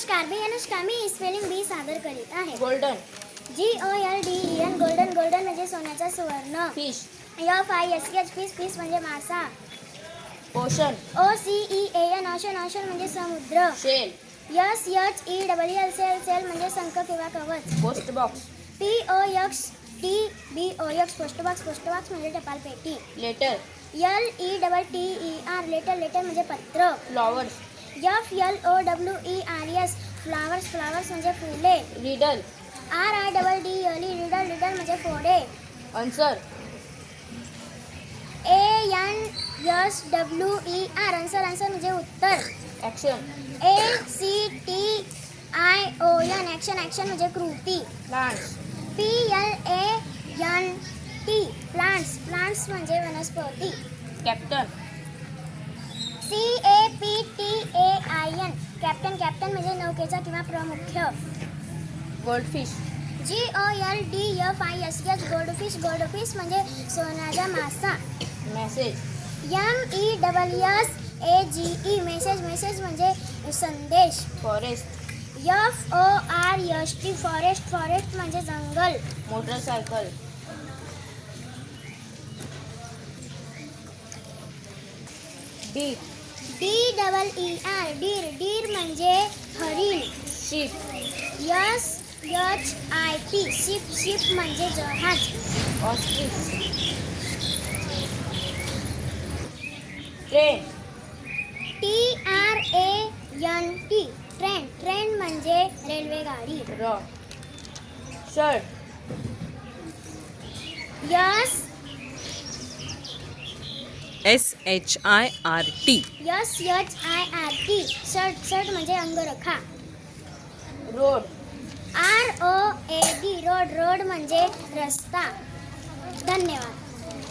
नमस्कार, मी अनुष्का. मी स्पेलिंग बी सादर करीत आहे. गोल्डन. GOLDEN golden. गोल्डन म्हणजे सोन्याचा सुवर्ण. फिश. FISH fish. फिश म्हणजे मासा. ओशन. OCEAN ocean. ओशन म्हणजे समुद्र. शेल. SHELL सेल म्हणजे शंख किंवा कवच. Post box. POSTBOX post box म्हणजे टपाल पेटी. लेटर. LETTER लेटर म्हणजे पत्र. फ्लॉवर्स. FLOWERS फ्लावर्स म्हणजे फुले. रिडल. RIDDLE म्हणजे फोडे. आन्सर. ANSWER आन्सर म्हणजे उत्तर. ॲक्शन. ACTION ॲक्शन म्हणजे कृती. प्लांट्स. प्लांट्स म्हणजे वनस्पती. कॅप्टन. कॅप्टन म्हणजे नौकेचा किंवा प्रमुख. गोल्डफिश. GOLDFISH गोल्डफिश म्हणजे सोन्याचा मासा. मेसेज. MESSAGE मेसेज म्हणजे संदेश. फॉरेस्ट. FOREST म्हणजे जंगल. मोटरसायकल. DEER म्हणजे हरिण. शिप. SHIP शिप म्हणजे जहाज. ऑस्ट्रिच. ट्रेन. ट्रेन म्हणजे रेल्वेगाडी. रॉ. शर्ट. SHIRT शर्ट म्हणजे अंगरखा. रोड. ROAD रोड म्हणजे रस्ता. धन्यवाद.